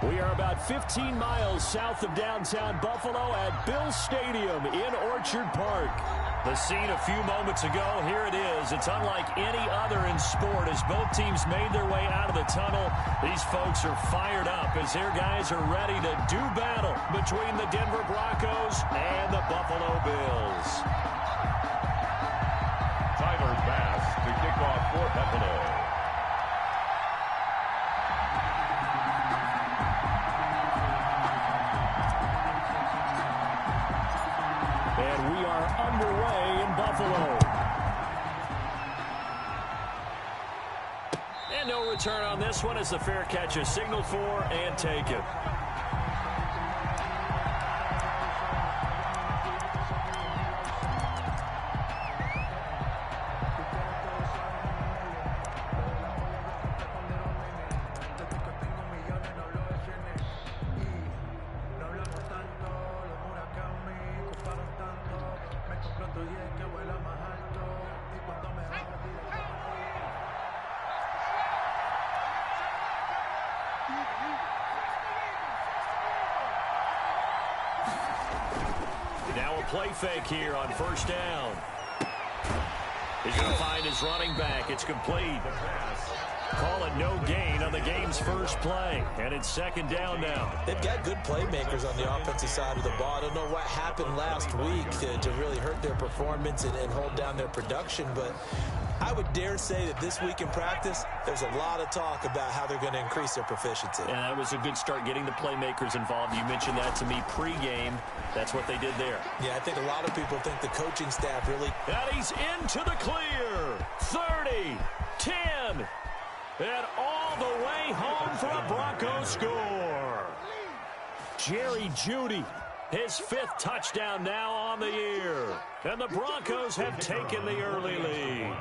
We are about 15 miles south of downtown Buffalo at Bills Stadium in Orchard Park. The scene a few moments ago, here it is. It's unlike any other in sport as both teams made their way out of the tunnel. These folks are fired up as their guys are ready to do battle between the Denver Broncos and the Buffalo Bills. Tyler Bass to kick off for Buffalo. And we are underway in Buffalo. And no return on this one as the fair catch is signaled for and taken. Now a play fake here on first down. He's going to find his running back. It's complete. Call it no gain on the game's first play. And it's second down now. They've got good playmakers on the offensive side of the ball. I don't know what happened last week to really hurt their performance and hold down their production, but I would dare say that this week in practice, there's a lot of talk about how they're going to increase their proficiency. And that was a good start getting the playmakers involved. You mentioned that to me pregame. That's what they did there. Yeah, I think a lot of people think the coaching staff really... And he's into the clear. 30, 10, and all the way home for a Broncos score. Jerry Jeudy, his fifth touchdown now on the year. And the Broncos have taken the early lead.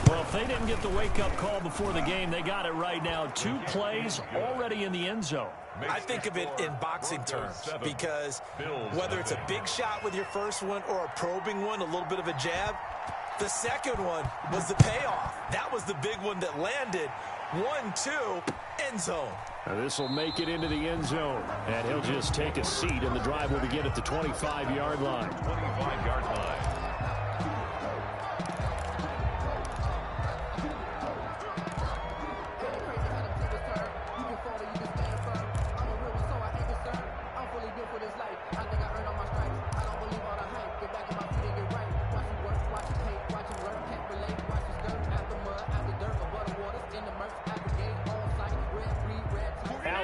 Well, if they didn't get the wake-up call before the game, they got it right now. 2 plays already in the end zone. I think of it in boxing terms because whether it's a big shot with your first one or a probing one, a little bit of a jab, the second one was the payoff. That was the big one that landed. 1-2, end zone. This will make it into the end zone. And he'll just take a seat, and the drive will begin at the 25-yard line. 25-yard line.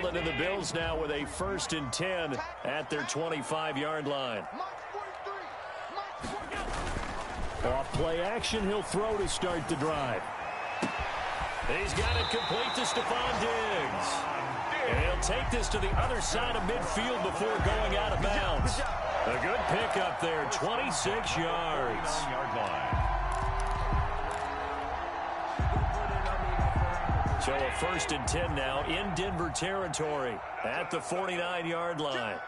And the Bills now with a 1st and 10 at their 25-yard line. Off play action, he'll throw to start the drive. He's got it complete to Stephon Diggs. And he'll take this to the other side of midfield before going out of bounds. A good pickup there, 26 yards. So a 1st and 10 now in Denver territory at the 49-yard line.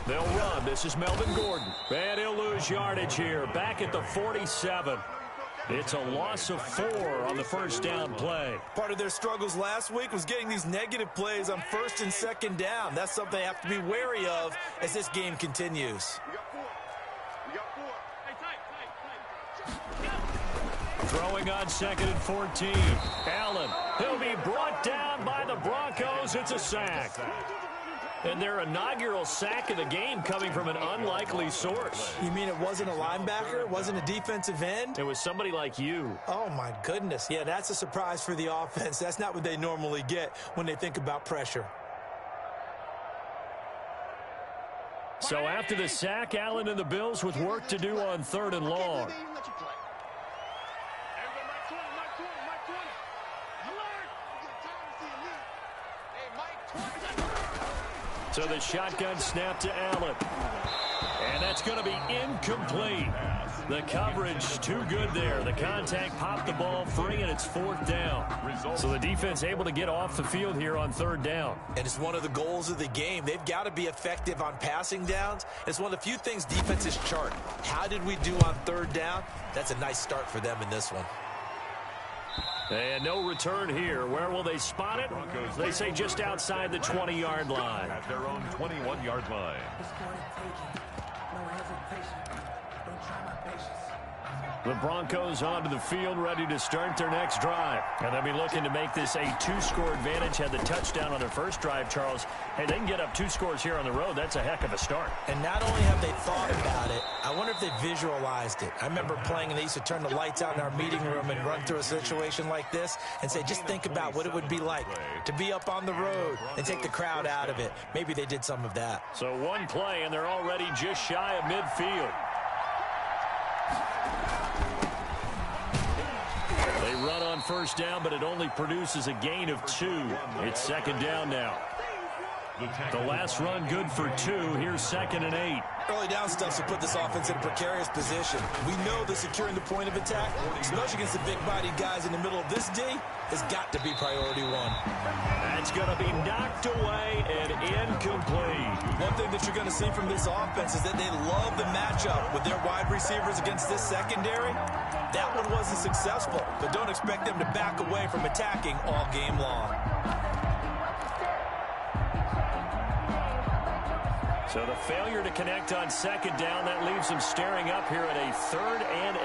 They'll run. This is Melvin Gordon. And he'll lose yardage here. Back at the 47. It's a loss of 4 on the first down play. Part of their struggles last week was getting these negative plays on 1st and 2nd down. That's something they have to be wary of as this game continues. Throwing on 2nd and 14. Allen, he'll be brought down by the Broncos. It's a sack. And their inaugural sack of the game coming from an unlikely source. You mean it wasn't a linebacker? It wasn't a defensive end? It was somebody like you. Oh, my goodness. Yeah, that's a surprise for the offense. That's not what they normally get when they think about pressure. So after the sack, Allen and the Bills with work to do on 3rd and long. So the shotgun snap to Allen. And that's going to be incomplete. The coverage too good there. The contact popped the ball free, and it's 4th down. So the defense able to get off the field here on 3rd down. And it's one of the goals of the game. They've got to be effective on passing downs. It's one of the few things defenses chart. How did we do on 3rd down? That's a nice start for them in this one. And no return here. Where will they spot it? They say just outside the 20-yard line. At their own 21-yard line. The Broncos onto the field, ready to start their next drive. And they'll be looking to make this a 2-score advantage. Had the touchdown on their first drive, Charles. Hey, they can get up 2 scores here on the road. That's a heck of a start. And not only have they thought about it, I wonder if they visualized it. I remember playing, and they used to turn the lights out in our meeting room and run through a situation like this and say, just think about what it would be like to be up on the road and take the crowd out of it. Maybe they did some of that. So one play, and they're already just shy of midfield. They run on first down, but it only produces a gain of 2. It's 2nd down now. The last run good for 2. Here's 2nd and 8. Early down stuff to put this offense in a precarious position. We know that securing the point of attack, especially against the big-bodied guys in the middle of this D, has got to be priority 1. That's going to be knocked away and incomplete. One thing that you're going to see from this offense is that they love the matchup with their wide receivers against this secondary. That one wasn't successful, but don't expect them to back away from attacking all game long. So the failure to connect on 2nd down, that leaves them staring up here at a 3rd and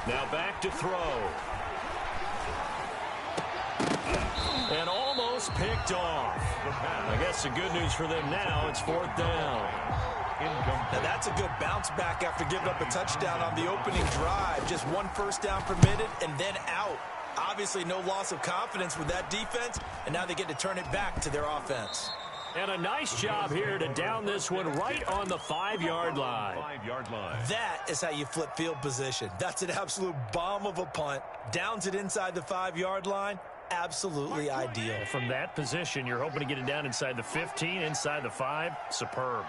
8. Now back to throw. And almost picked off. I guess the good news for them now, it's 4th down. Now that's a good bounce back after giving up a touchdown on the opening drive. Just 1 first down permitted and then out. Obviously no loss of confidence with that defense, and now they get to turn it back to their offense. And a nice job here to down this one right on the 5-yard line. That is how you flip field position. That's an absolute bomb of a punt. Downs it inside the 5-yard line. Absolutely ideal. From that position, you're hoping to get it down inside the 15, inside the 5. Superb.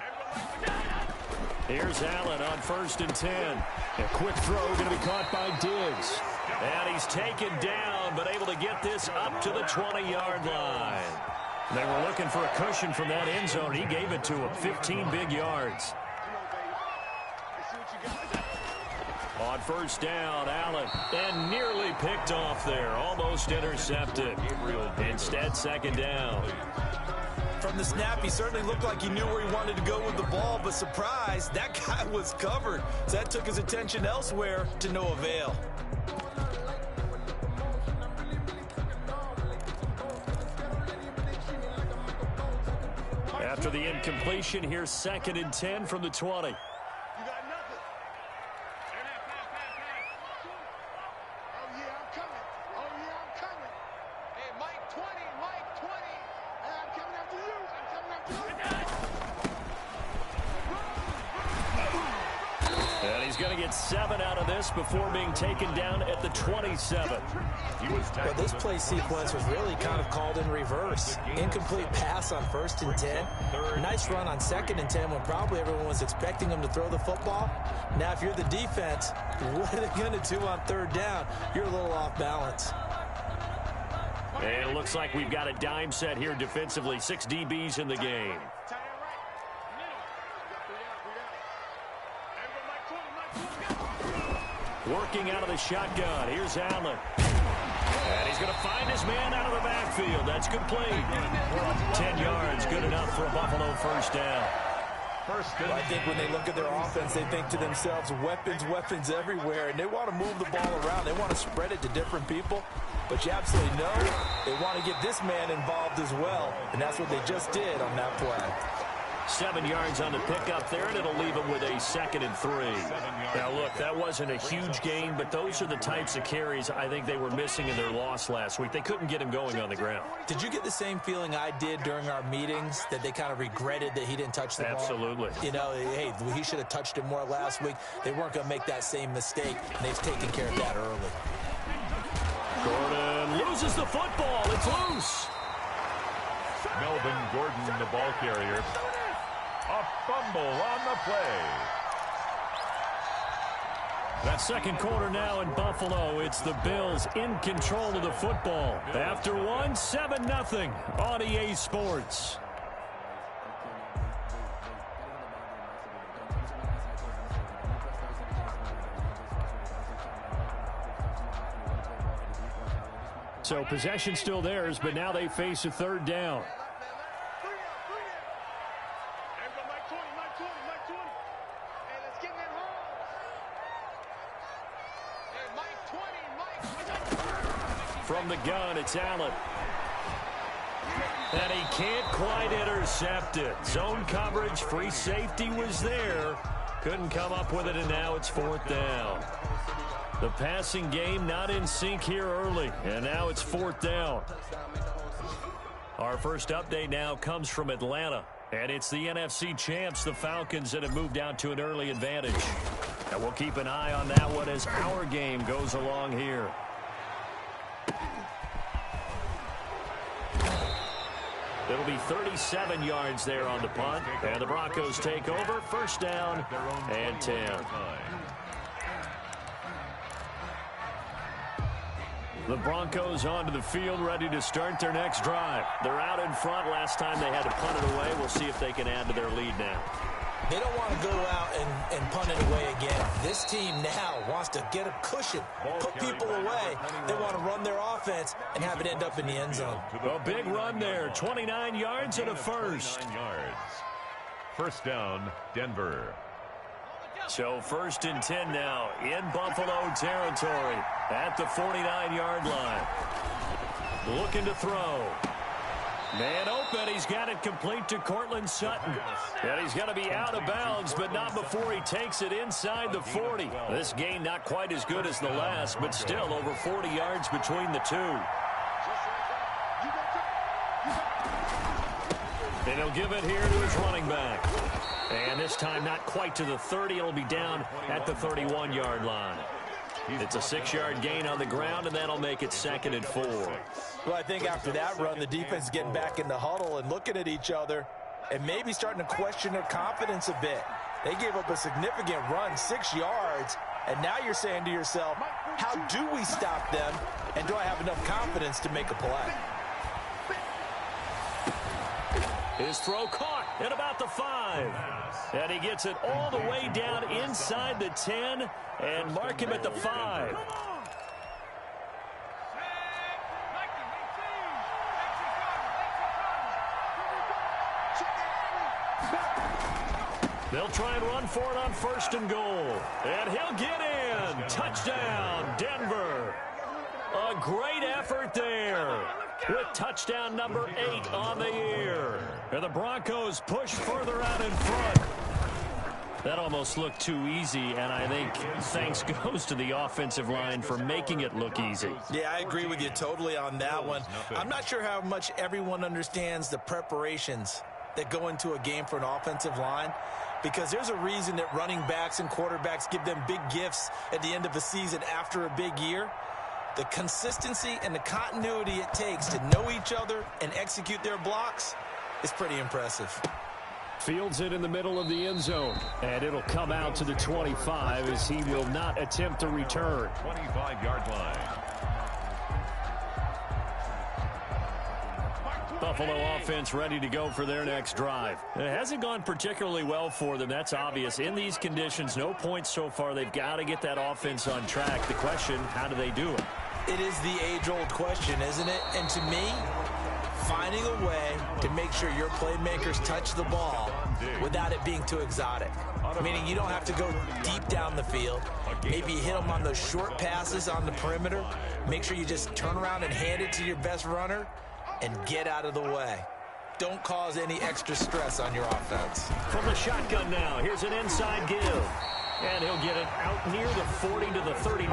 Here's Allen on 1st and 10. A quick throw going to be caught by Diggs. And he's taken down, but able to get this up to the 20-yard line. They were looking for a cushion from that end zone. He gave it to him. 15 big yards. On first down, Allen. And nearly picked off there. Almost intercepted. Instead, 2nd down. From the snap, he certainly looked like he knew where he wanted to go with the ball, but surprise, that guy was covered. So that took his attention elsewhere to no avail. After the incompletion, here's 2nd and 10 from the 20. And he's going to get 7 out of this before being taken down at the 27. Well, this play sequence was really kind of called in reverse. Incomplete pass on 1st and 10. Nice run on 2nd and 10 when probably everyone was expecting him to throw the football. Now, if you're the defense, what are they going to do on 3rd down? You're a little off balance. And it looks like we've got a dime set here defensively. 6 DBs in the game. Working out of the shotgun. Here's Allen. And he's going to find his man out of the backfield. That's complete. 10 yards, good enough for a Buffalo first down. Well, I think when they look at their offense, they think to themselves, weapons, weapons everywhere. And they want to move the ball around. They want to spread it to different people. But you absolutely know they want to get this man involved as well. And that's what they just did on that play. 7 yards on the pickup there, and it'll leave them with a 2nd and 3. Now, look, that wasn't a huge gain, but those are the types of carries I think they were missing in their loss last week. They couldn't get him going on the ground. Did you get the same feeling I did during our meetings, that they kind of regretted that he didn't touch the ball? Absolutely. You know, hey, he should have touched it more last week. They weren't going to make that same mistake, and they've taken care of that early. Gordon loses the football. It's loose. Melvin Gordon, the ball carrier. A fumble on the play. That second quarter now in Buffalo. It's the Bills in control of the football. After one, 7-0 on EA Sports. So possession still theirs, but now they face a third down. From the gun, it's Allen. And he can't quite intercept it. Zone coverage, free safety was there. Couldn't come up with it, and now it's fourth down. The passing game not in sync here early, and now it's fourth down. Our first update now comes from Atlanta, and it's the NFC champs, the Falcons, that have moved out to an early advantage. And we'll keep an eye on that one as our game goes along here. It'll be 37 yards there on the punt, and the Broncos take over. First down and 10. The Broncos onto the field, ready to start their next drive. They're out in front. Last time they had to punt it away. We'll see if they can add to their lead now. They don't want to go out and punt it away again. This team now wants to get a cushion, put people away. They want to run their offense and have it end up in the end zone. A big run there, 29 yards and a first. First down, Denver. So first and 10 now in Buffalo territory at the 49-yard line. Looking to throw. Man open. He's got it complete to Cortland Sutton. And he's going to be out of bounds, but not before he takes it inside the 40. This gain not quite as good as the last, but still over 40 yards between the two. And he'll give it here to his running back. And this time not quite to the 30. It'll be down at the 31-yard line. It's a 6-yard gain on the ground, and that'll make it 2nd and 4. Well, I think after that run, the defense is getting back in the huddle and looking at each other and maybe starting to question their confidence a bit. They gave up a significant run, 6 yards, and now you're saying to yourself, how do we stop them, and do I have enough confidence to make a play? His throw caught at about the 5. And he gets it all the way down inside the 10 and mark him at the 5. They'll try and run for it on 1st and goal. And he'll get in. Touchdown, Denver. A great effort there, with touchdown number 8 on the year. And the Broncos push further out in front. That almost looked too easy, and I think thanks goes to the offensive line for making it look easy. Yeah, I agree with you totally on that one. I'm not sure how much everyone understands the preparations that go into a game for an offensive line, because there's a reason that running backs and quarterbacks give them big gifts at the end of a season after a big year. The consistency and the continuity it takes to know each other and execute their blocks is pretty impressive. Fields it in the middle of the end zone, and it'll come out to the 25 as he will not attempt to return. 25-yard line. Buffalo offense ready to go for their next drive. It hasn't gone particularly well for them. That's obvious. In these conditions, no points so far. They've got to get that offense on track. The question, how do they do it? It is the age-old question, isn't it? And to me, finding a way to make sure your playmakers touch the ball without it being too exotic. Meaning you don't have to go deep down the field. Maybe you hit them on those short passes on the perimeter. Make sure you just turn around and hand it to your best runner and get out of the way. Don't cause any extra stress on your offense. From the shotgun now, here's an inside give. And he'll get it out near the 40 to the 39.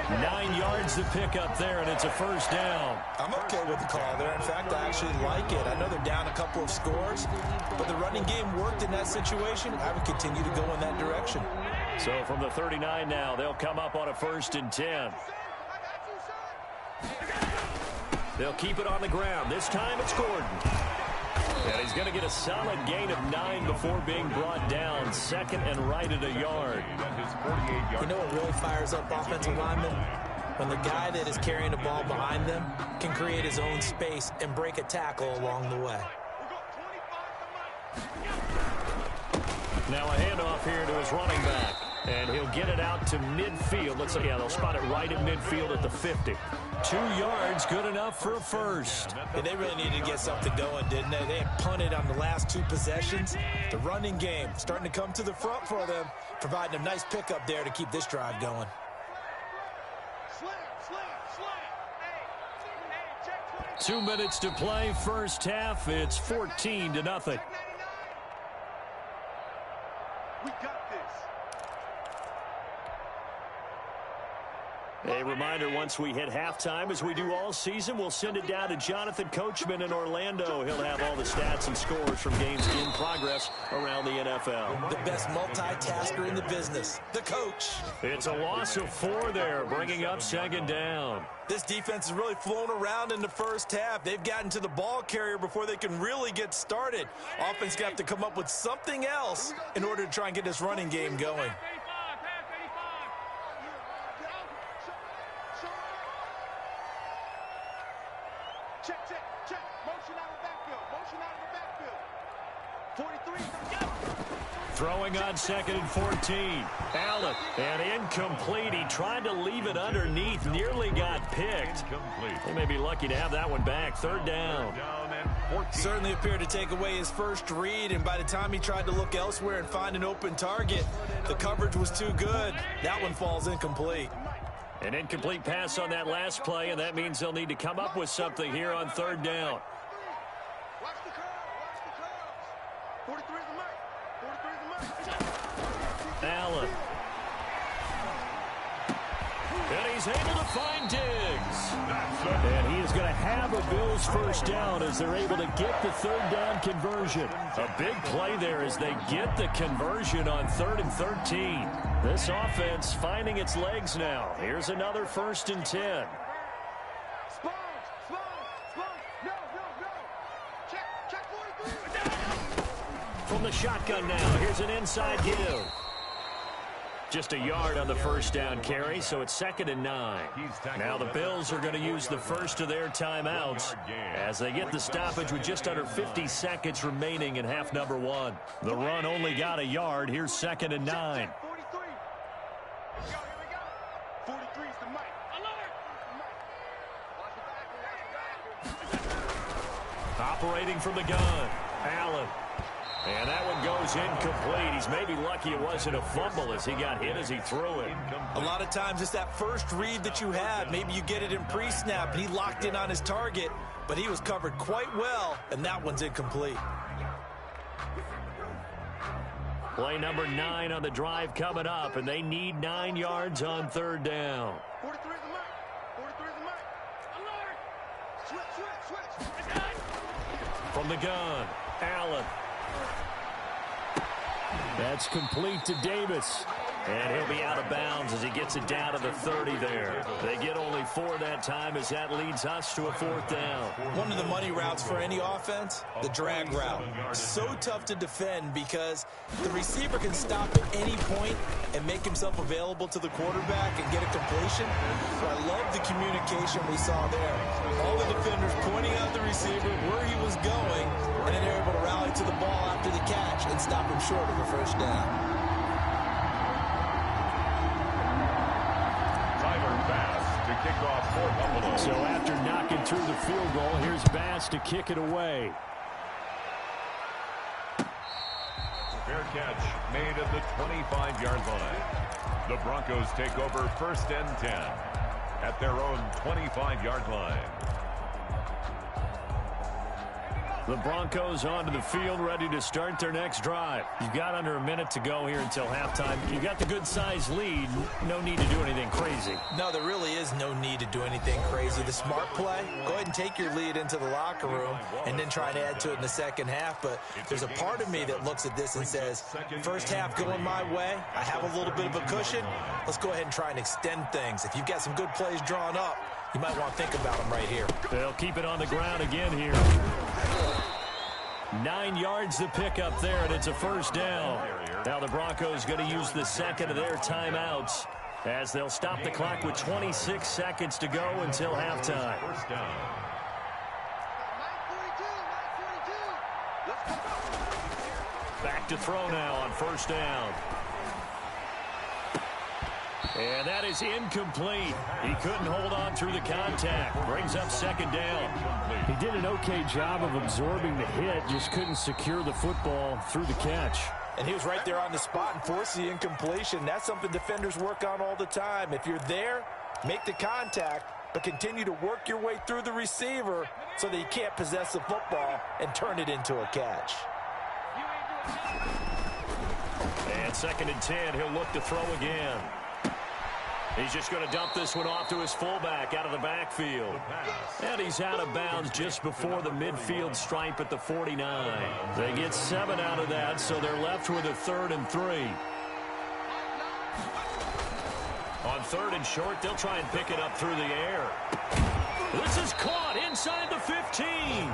9 yards to pick up there, and it's a first down. I'm okay with the call there. In fact, I actually like it. I know they're down a couple of scores, but the running game worked in that situation. I would continue to go in that direction. So from the 39 now, they'll come up on a 1st and 10. They'll keep it on the ground. This time it's Gordon. And he's going to get a solid gain of 9 before being brought down. Second and right at a yard. You know what really fires up offensive linemen? When the guy that is carrying the ball behind them can create his own space and break a tackle along the way. Now a handoff here to his running back. And he'll get it out to midfield. Let's say, yeah, they'll spot it right at midfield at the 50. 2 yards, good enough for a first. Yeah, they really needed to get something going, didn't they? They had punted on the last 2 possessions. The running game starting to come to the front for them, providing a nice pickup there to keep this drive going. 2 minutes to play, first half. It's 14-0. We got this. A reminder, once we hit halftime, as we do all season, we'll send it down to Jonathan Coachman in Orlando. He'll have all the stats and scores from games in progress around the NFL. The best multitasker in the business, the coach. It's a loss of 4 there, bringing up second down. This defense has really flown around in the first half. They've gotten to the ball carrier before they can really get started. Offense got to come up with something else in order to try and get this running game going. Check. Motion out of the backfield. 43. Throwing on second and 14. Allen, and incomplete. He tried to leave it underneath, nearly got picked. They may be lucky to have that one back. Third down. Certainly appeared to take away his first read, and by the time he tried to look elsewhere and find an open target, the coverage was too good. That one falls incomplete. An incomplete pass on that last play, and that means they'll need to come up with something here on third down. Watch the curls. 43 is the mark. 43 is the mark. Allen. And he's able to find Diggs. And he is going to have a Bills first down as they're able to get the third down conversion. A big play there as they get the conversion on 3rd and 13. This offense finding its legs now. Here's another 1st and 10. No. Check 43. From the shotgun now, here's an inside give. Just a yard on the first down carry, so it's 2nd and 9. Now the Bills are going to use the first of their timeouts as they get the stoppage with just under 50 seconds remaining in half number 1. The run only got a yard. Here's 2nd and 9. 43. Here we go. 43 is the mic. Alert. Watch the back. Operating from the gun, Allen. And that one goes incomplete. He's maybe lucky it wasn't a fumble as he got hit as he threw it. A lot of times it's that first read that you have. Maybe you get it in pre-snap, and he locked in on his target, but he was covered quite well, and that one's incomplete. Play number 9 on the drive coming up, and they need 9 yards on third down. 43 is the mark. 43 is the mark. Alert. Switch. From the gun, Allen. That's complete to Davis. And he'll be out of bounds as he gets it down to the 30 there. They get only 4 that time as that leads us to a 4th down. One of the money routes for any offense, the drag route. So tough to defend because the receiver can stop at any point and make himself available to the quarterback and get a completion. So I love the communication we saw there. All the defenders pointing out the receiver where he was going, and then they're able to rally to the ball after the catch and stop him short of the first down. Kick off for Buffalo. So after knocking through the field goal, here's Bass to kick it away. Fair catch made at the 25-yard line. The Broncos take over 1st and 10 at their own 25-yard line. The Broncos onto the field, ready to start their next drive. You've got under a minute to go here until halftime. You've got the good-sized lead. No need to do anything crazy. No, there really is no need to do anything crazy. The smart play, go ahead and take your lead into the locker room and then try and add to it in the second half. But there's a part of me that looks at this and says, first half going my way, I have a little bit of a cushion. Let's go ahead and try and extend things. If you've got some good plays drawn up, you might want to think about them right here. They'll keep it on the ground again here. 9 yards to pick up there, and it's a first down. Now the Broncos going to use the second of their timeouts as they'll stop the clock with 26 seconds to go until halftime. First down. Back to throw now on first down. And that is incomplete. He couldn't hold on through the contact. Brings up second down. He did an okay job of absorbing the hit, just couldn't secure the football through the catch. And he was right there on the spot and forced the incompletion. That's something defenders work on all the time. If you're there, make the contact, but continue to work your way through the receiver so that you can't possess the football and turn it into a catch. And second and 10, he'll look to throw again. He's just going to dump this one off to his fullback out of the backfield. And he's out of bounds just before the midfield stripe at the 49. They get 7 out of that, so they're left with a 3rd and 3. On 3rd and short, they'll try and pick it up through the air. This is caught inside the 15.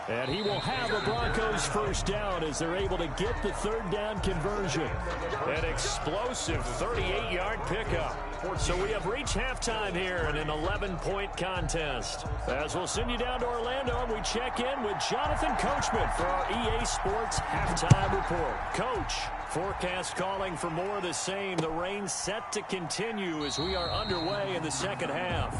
And he will have a Broncos first down as they're able to get the 3rd down conversion. An explosive 38-yard pickup. So we have reached halftime here in an 11-point contest. As we'll send you down to Orlando, and we check in with Jonathan Coachman for our EA Sports Halftime Report. Coach, forecast calling for more of the same. The rain set to continue as we are underway in the second half.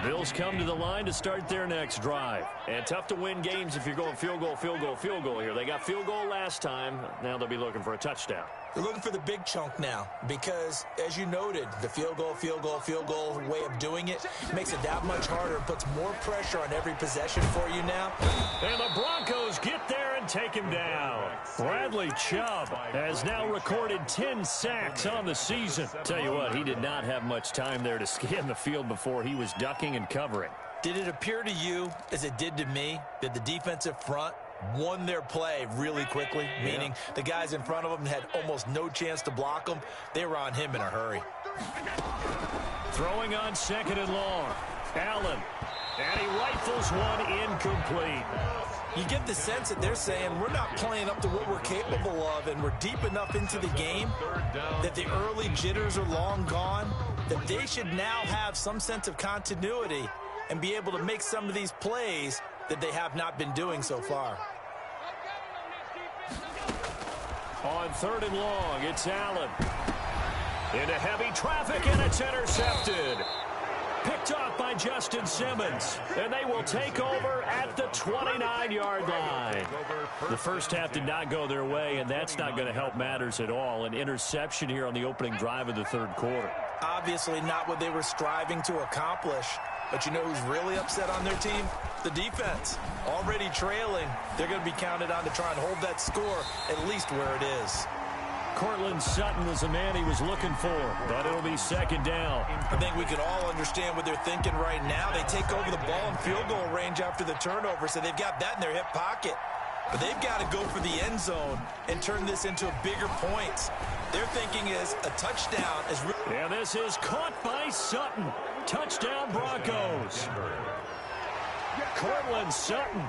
Bills come to the line to start their next drive. And tough to win games if you're going field goal, field goal, field goal here. They got field goal last time. Now they'll be looking for a touchdown. They're looking for the big chunk now because, as you noted, the field goal way of doing it makes it that much harder. It puts more pressure on every possession for you now. And the Broncos get there and take him down. Bradley Chubb has now recorded 10 sacks on the season. Tell you what, he did not have much time there to scan the field before he was ducking and covering. Did it appear to you, as it did to me, that the defensive front won their play really quickly, meaning the guys in front of them had almost no chance to block them? They were on him in a hurry. Throwing on 2nd and long. Allen. And he rifles one incomplete. You get the sense that they're saying we're not playing up to what we're capable of, and we're deep enough into the game that the early jitters are long gone, that they should now have some sense of continuity and be able to make some of these plays that they have not been doing so far. On 3rd and long, it's Allen. Into heavy traffic, and it's intercepted. Picked off by Justin Simmons, and they will take over at the 29-yard line. The first half did not go their way, and that's not going to help matters at all. An interception here on the opening drive of the 3rd quarter. Obviously not what they were striving to accomplish. But you know who's really upset on their team? The defense. Already trailing. They're going to be counted on to try and hold that score at least where it is. Cortland Sutton was the man he was looking for, but it'll be 2nd down. I think we can all understand what they're thinking right now. They take over the ball in field goal range after the turnover, so they've got that in their hip pocket. But they've got to go for the end zone and turn this into bigger points. Their thinking is a touchdown is really... And this is caught by Sutton. Touchdown Broncos. Cortland Sutton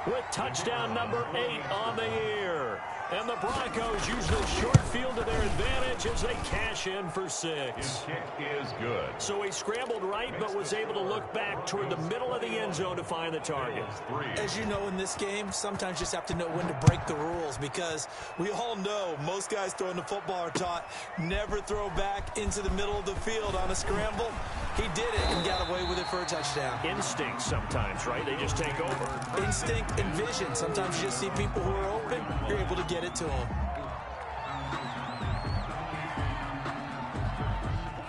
with touchdown number 8 on the year. And the Broncos use the short field to their advantage as they cash in for 6. His kick is good. So he scrambled right but was able to look back toward the middle of the end zone to find the target. As you know, in this game, sometimes you just have to know when to break the rules, because we all know most guys throwing the football are taught never throw back into the middle of the field on a scramble. He did it and got away with it for a touchdown. Instinct sometimes, right? They just take over. Instinct and vision. Sometimes you just see people who are open, you're able to get it to them.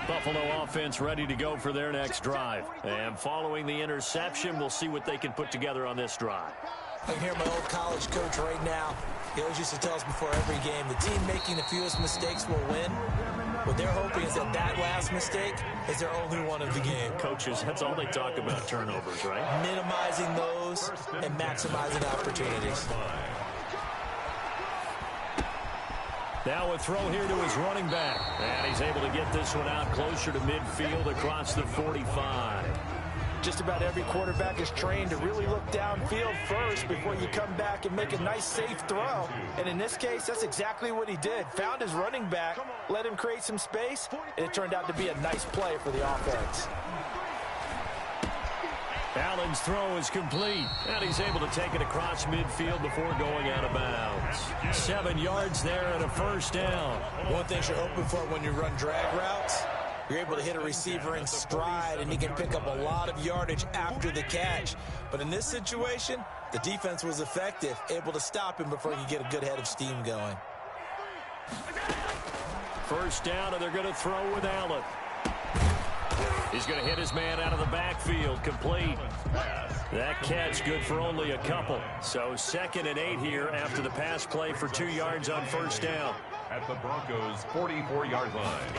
Buffalo offense ready to go for their next drive. And following the interception, we'll see what they can put together on this drive. I can hear my old college coach right now. He always used to tell us before every game, the team making the fewest mistakes will win. What they're hoping is that that last mistake is their only one of the game. Coaches, that's all they talk about, turnovers, right? Minimizing those and maximizing opportunities. Now a throw here to his running back. And he's able to get this one out closer to midfield across the 45. Just about every quarterback is trained to really look downfield first before you come back and make a nice, safe throw. And in this case, that's exactly what he did. Found his running back, let him create some space, and it turned out to be a nice play for the offense. Allen's throw is complete, and he's able to take it across midfield before going out of bounds. 7 yards there and a first down. One thing you're hoping for when you run drag routes, you're able to hit a receiver in stride, and he can pick up a lot of yardage after the catch. But in this situation, the defense was effective, able to stop him before you get a good head of steam going. First down, and they're going to throw with Allen. He's going to hit his man out of the backfield, complete. That catch good for only a couple. So 2nd and 8 here after the pass play for 2 yards on first down. At the Broncos' 44-yard line.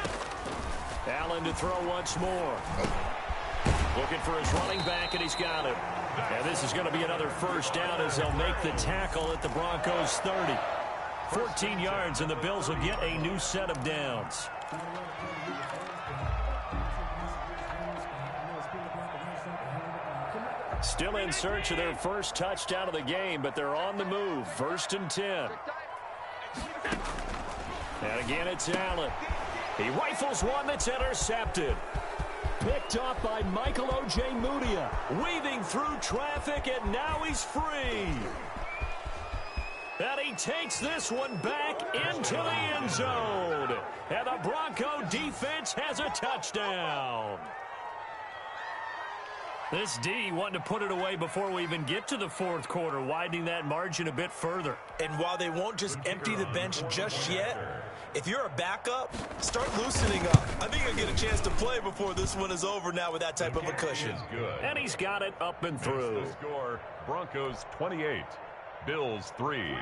Allen to throw once more. Looking for his running back, and he's got him. And this is going to be another first down as they'll make the tackle at the Broncos' 30. 14 yards, and the Bills will get a new set of downs. Still in search of their first touchdown of the game, but they're on the move. 1st and 10. And again, it's Allen. He rifles one that's intercepted. Picked up by Michael O.J. Mudia. Weaving through traffic, and now he's free. And he takes this one back into the end zone. And the Bronco defense has a touchdown. This D wanting to put it away before we even get to the 4th quarter, widening that margin a bit further. And while they won't just empty the bench just yet, if you're a backup, start loosening up. I think you'll get a chance to play before this one is over now with that type of a cushion. And he's got it up and through. The score, Broncos 28, Bills 3.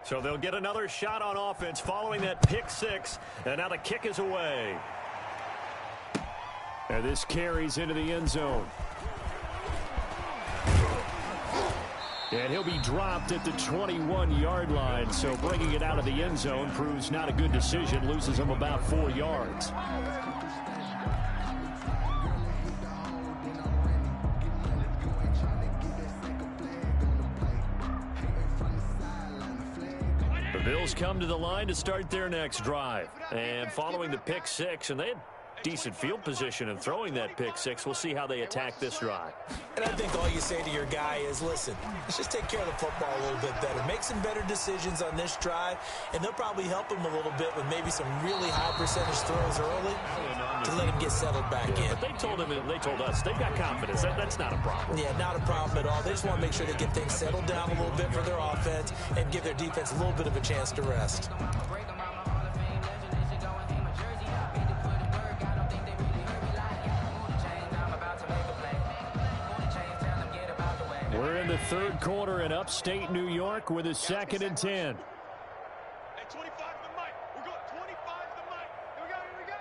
So they'll get another shot on offense following that pick 6, and now the kick is away. And this carries into the end zone. And he'll be dropped at the 21-yard line, so bringing it out of the end zone proves not a good decision, loses him about 4 yards. Bills come to the line to start their next drive. And following the pick 6, and they had decent field position in throwing that pick 6. We'll see how they attack this drive. And I think all you say to your guy is, listen, let's just take care of the football a little bit better. Make some better decisions on this drive, and they'll probably help him a little bit with maybe some really high percentage throws early to let him get settled back in. But they told us they've got confidence. That's not a problem. Yeah, not a problem at all. They just want to make sure they get things settled down a little bit for their offense and give their defense a little bit of a chance to rest. We're in the 3rd quarter in upstate New York with a 2nd and 10. Hey, 25 to the mic. We're going 25 to the mic. Here we go, here we go.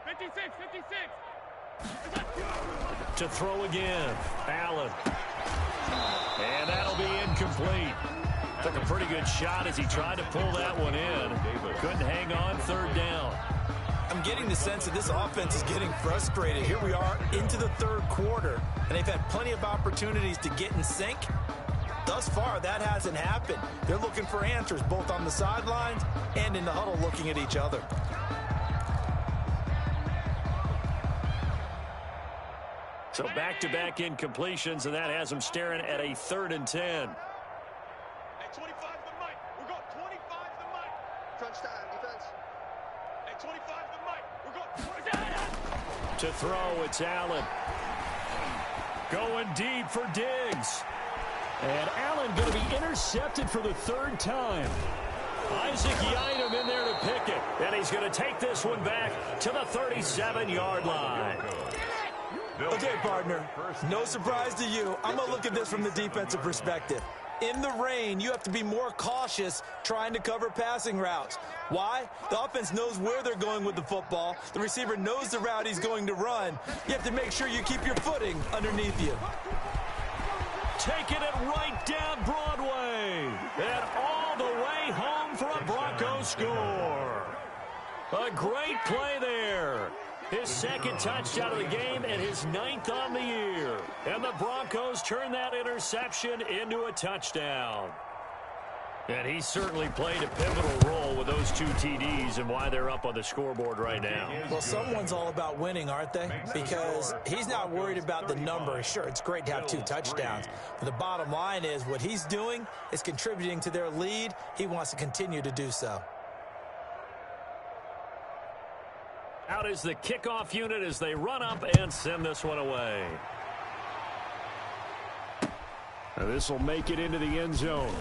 56, 56. To throw again, Allen. And that'll be incomplete. Took a pretty good shot as he tried to pull that one in. Couldn't hang on, 3rd down. I'm getting the sense that this offense is getting frustrated. Here we are into the 3rd quarter, and they've had plenty of opportunities to get in sync. Thus far, that hasn't happened. They're looking for answers both on the sidelines and in the huddle looking at each other. So back-to-back incompletions, and that has them staring at a 3rd and 10. Hey, 25 to the mic. We're going 25 to the mic. Crunch time, defense. Hey, 25 to the mic. We're going To throw, it's Allen. Going deep for Diggs. And Allen going to be intercepted for the 3rd time. Isaac Yiadom in there to pick it. And he's going to take this one back to the 37-yard line. Okay, partner, no surprise to you. I'm going to look at this from the defensive perspective. In the rain, you have to be more cautious trying to cover passing routes. Why? The offense knows where they're going with the football. The receiver knows the route he's going to run. You have to make sure you keep your footing underneath you. Taking it right down Broadway. And all the way home for a Broncos score. A great play there. His second touchdown of the game and his 9th on the year. And the Broncos turn that interception into a touchdown. And he certainly played a pivotal role with those 2 TDs and why they're up on the scoreboard right now. Well, someone's all about winning, aren't they? Because he's not worried about the number. Sure, it's great to have 2 touchdowns. But the bottom line is what he's doing is contributing to their lead. He wants to continue to do so. Out is the kickoff unit as they run up and send this one away. This will make it into the end zone.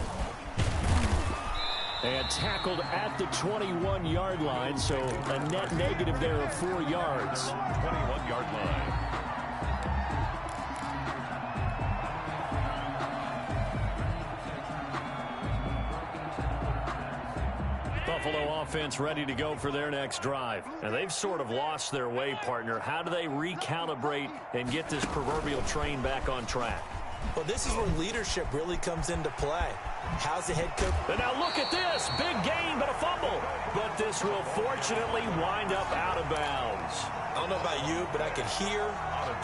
And tackled at the 21-yard line, so a net negative there of 4 yards. 21-yard line. Buffalo offense ready to go for their next drive. And they've sort of lost their way, partner. How do they recalibrate and get this proverbial train back on track? Well, this is where leadership really comes into play. How's the head coach? And now look at this. Big gain, but a fumble. But this will fortunately wind up out of bounds. I don't know about you, but I could hear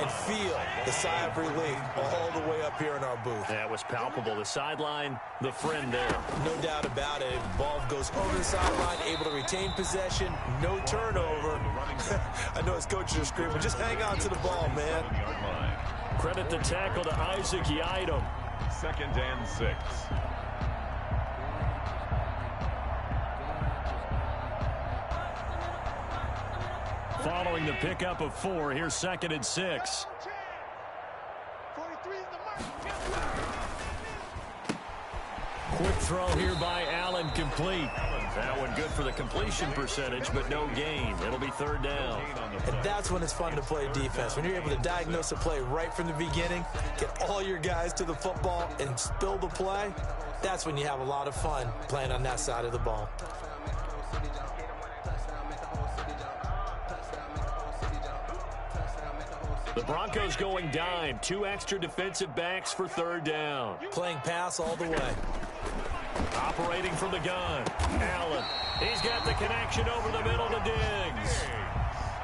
and feel the sigh of relief all the way up here in our booth. That was palpable. The sideline, the friend there. No doubt about it. The ball goes over the sideline, able to retain possession, no turnover. I know his coaches are screaming, just hang on to the ball, man. Credit the tackle to Isaac Yiadom. 2nd and 6. Following the pickup of 4, here's 2nd and 6. Quick throw here by Allen, complete. That one good for the completion percentage, but no gain. It'll be 3rd down. And that's when it's fun to play defense. When you're able to diagnose a play right from the beginning, get all your guys to the football and spill the play, that's when you have a lot of fun playing on that side of the ball. The Broncos going dime. 2 extra defensive backs for 3rd down. Playing pass all the way. Operating from the gun. Allen. He's got the connection over the middle to Diggs.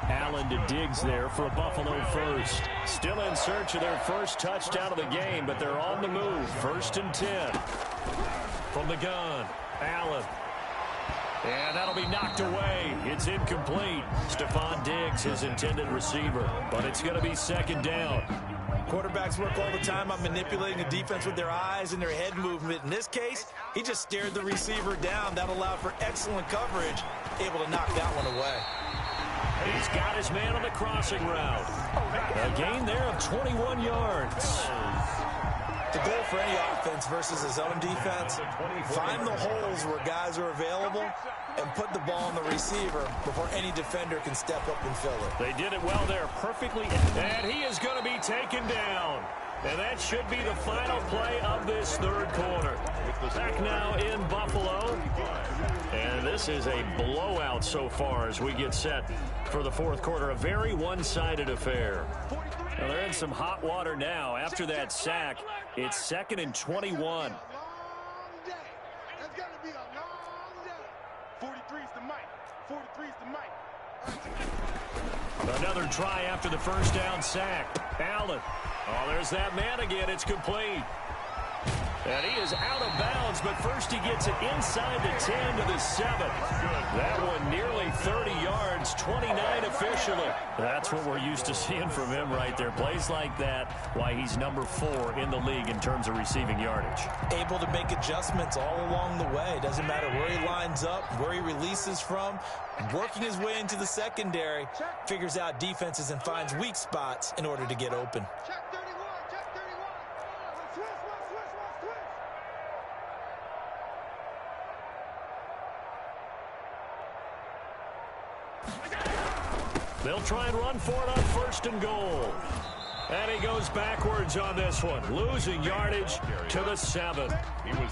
Allen to Diggs there for a Buffalo first. Still in search of their first touchdown of the game, but they're on the move. 1st and 10. From the gun. Allen. And that'll be knocked away. It's incomplete. Stephon Diggs, his intended receiver. But it's going to be 2nd down. Quarterbacks work all the time on manipulating the defense with their eyes and their head movement. In this case, he just stared the receiver down. That allowed for excellent coverage. Able to knock that one away. He's got his man on the crossing route. A gain there of 21 yards. The goal for any offense versus his own defense, find the holes where guys are available and put the ball on the receiver before any defender can step up and fill it. They did it well there, perfectly. And he is going to be taken down. And that should be the final play of this 3rd quarter. Back now in Buffalo. And this is a blowout so far as we get set for the 4th quarter. A very one-sided affair. Well, they're in some hot water now. After that sack, it's 2nd and 21. 43's the mic. 43's the mic. Another try after the first down sack. Allen. Oh, there's that man again. It's complete. And he is out of bounds, but first he gets it inside the 10 to the 7. That one nearly 30 yards, 29 officially. That's what we're used to seeing from him right there. Plays like that, why he's number 4 in the league in terms of receiving yardage. Able to make adjustments all along the way. Doesn't matter where he lines up, where he releases from. Working his way into the secondary, figures out defenses and finds weak spots in order to get open. Check 31, check 31. Switch. They'll try and run for it on 1st and goal. And he goes backwards on this one, losing yardage to the 7.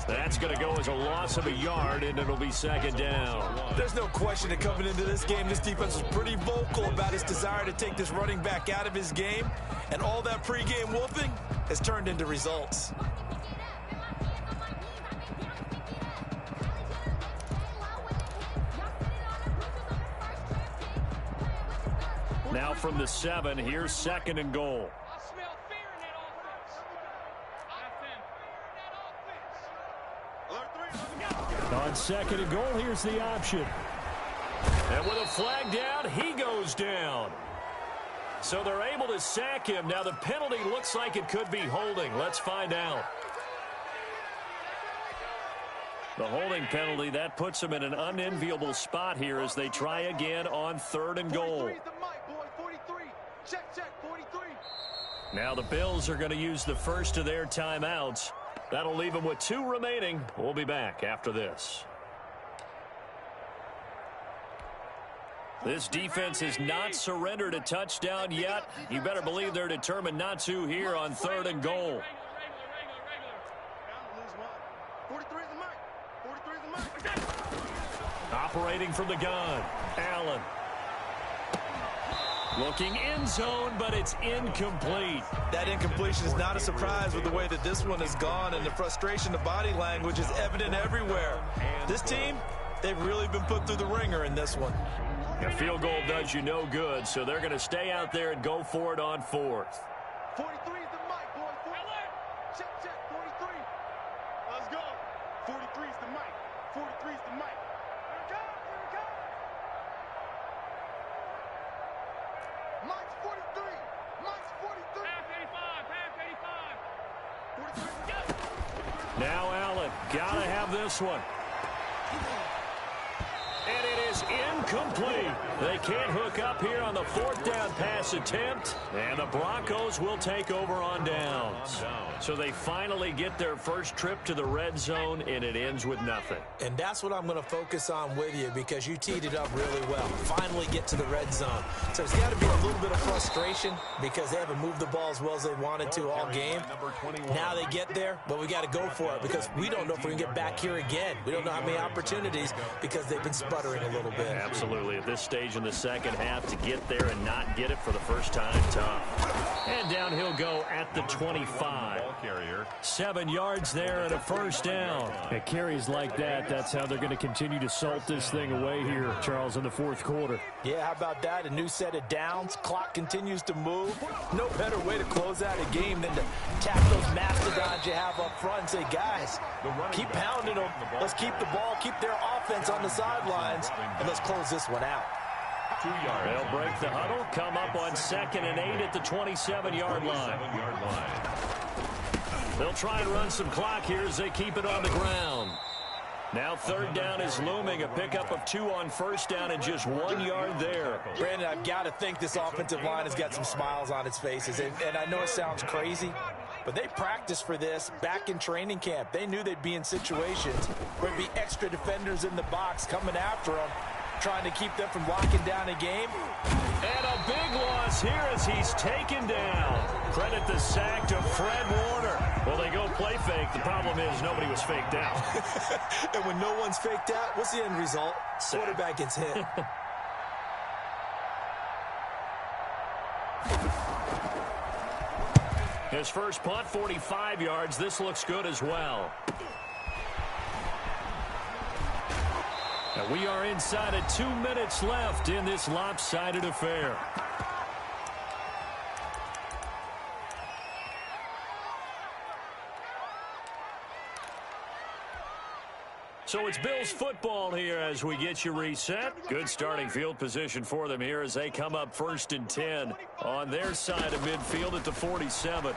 That's going to go as a loss of a yard, and it'll be 2nd down. There's no question that coming into this game, this defense was pretty vocal about his desire to take this running back out of his game, and all that pregame wolfing has turned into results. Now from the 7, here's 2nd and goal. On 2nd and goal, here's the option. And with a flag down, he goes down. So they're able to sack him. Now the penalty looks like it could be holding. Let's find out. The holding penalty, that puts them in an unenviable spot here as they try again on 3rd and goal. Now the Bills are going to use the first of their timeouts. That'll leave them with 2 remaining. We'll be back after this. This defense has not surrendered a touchdown yet. You better believe they're determined not to here on 3rd and goal. Operating from the gun, Allen. Looking end zone, but it's incomplete. That incompletion is not a surprise with the way that this one has gone, and the frustration of body language is evident everywhere. This team, they've really been put through the ringer in this one. A field goal does you no good, so they're going to stay out there and go for it on 4th. 43 is the mic, boy. Check, 43. Let's go. 43 is the mic. 43 is the mic. Here we go. Mike's 43. Mike's 43. Pass 85. 43. Now Allen, gotta have this one. And it is incomplete. They can't hook up here on the 4th down pass attempt. And the Broncos will take over on downs. So they finally get their first trip to the red zone, and it ends with nothing. And that's what I'm going to focus on with you, because you teed it up really well. Finally get to the red zone. So there's got to be a little bit of frustration because they haven't moved the ball as well as they wanted to all game. Now they get there, but we got to go for it because we don't know if we can get back here again. We don't know how many opportunities because they've been sputtering a little bit. Absolutely. At this stage in the second half, to get there and not get it for the first time, tough. And down he'll go at the 25. 7 yards there and a first down. At carries like that, that's how they're going to continue to salt this thing away here, Charles, in the 4th quarter. Yeah, how about that? A new set of downs. Clock continues to move. No better way to close out a game than to tap those mastodons you have up front and say, guys, keep pounding them. Let's keep the ball, keep their offense on the sidelines, and let's close this one out. 2 yards. They'll break the huddle, come up on 2nd and 8 at the 27-yard line. They'll try and run some clock here as they keep it on the ground. Now 3rd down is looming, a pickup of 2 on 1st down and just 1 yard there. Brandon, I've got to think this offensive line has got some smiles on its faces. And I know it sounds crazy, but they practiced for this back in training camp. They knew they'd be in situations where there'd be extra defenders in the box coming after them, trying to keep them from locking down a game. And a big loss here as he's taken down. Credit the sack to Fred Warner. Well, they go play fake. The problem is nobody was faked out. And when no one's faked out, what's the end result? Sack. Quarterback gets hit. His first punt, 45 yards. This looks good as well. And we are inside of 2 minutes left in this lopsided affair. So it's Bills football here as we get you reset. Good starting field position for them here as they come up 1st and 10 on their side of midfield at the 47.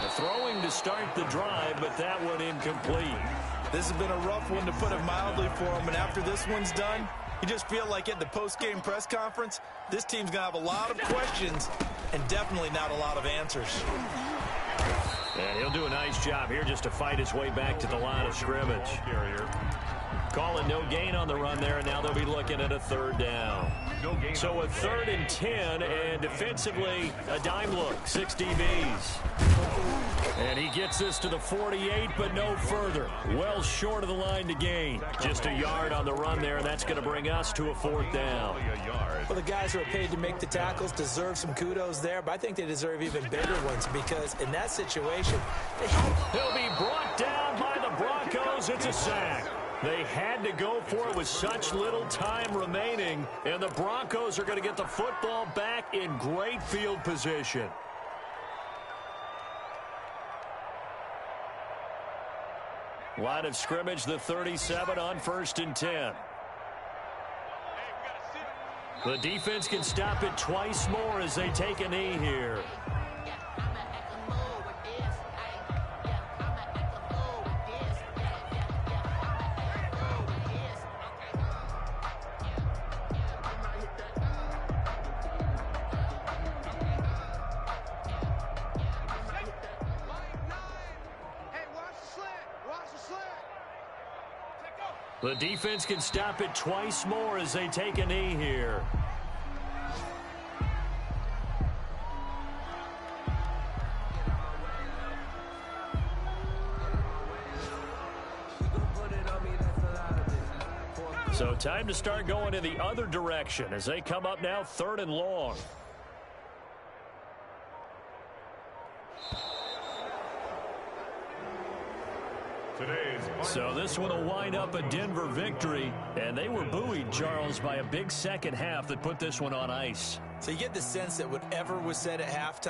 The throwing to start the drive, but that one incomplete. This has been a rough one, to put it mildly, for them. And after this one's done, you just feel like at the post-game press conference, this team's going to have a lot of questions and definitely not a lot of answers. And he'll do a nice job here just to fight his way back to the line of scrimmage. Calling no gain on the run there, and now they'll be looking at a third down. So a 3rd and 10, and defensively, a dime look, 6 DBs. And he gets this to the 48, but no further. Well short of the line to gain. Just a yard on the run there, and that's going to bring us to a 4th down. Well, the guys who are paid to make the tackles deserve some kudos there, but I think they deserve even bigger ones because in that situation, he'll be brought down by the Broncos. It's a sack. They had to go for it with such little time remaining, and the Broncos are going to get the football back in great field position. Line of scrimmage, the 37 on 1st and 10. The defense can stop it twice more as they take a knee here. The defense can stop it twice more as they take a knee here. So time to start going in the other direction as they come up now 3rd and long. So this one will wind up a Denver victory, and they were buoyed, Charles, by a big second half that put this one on ice. So you get the sense that whatever was said at halftime,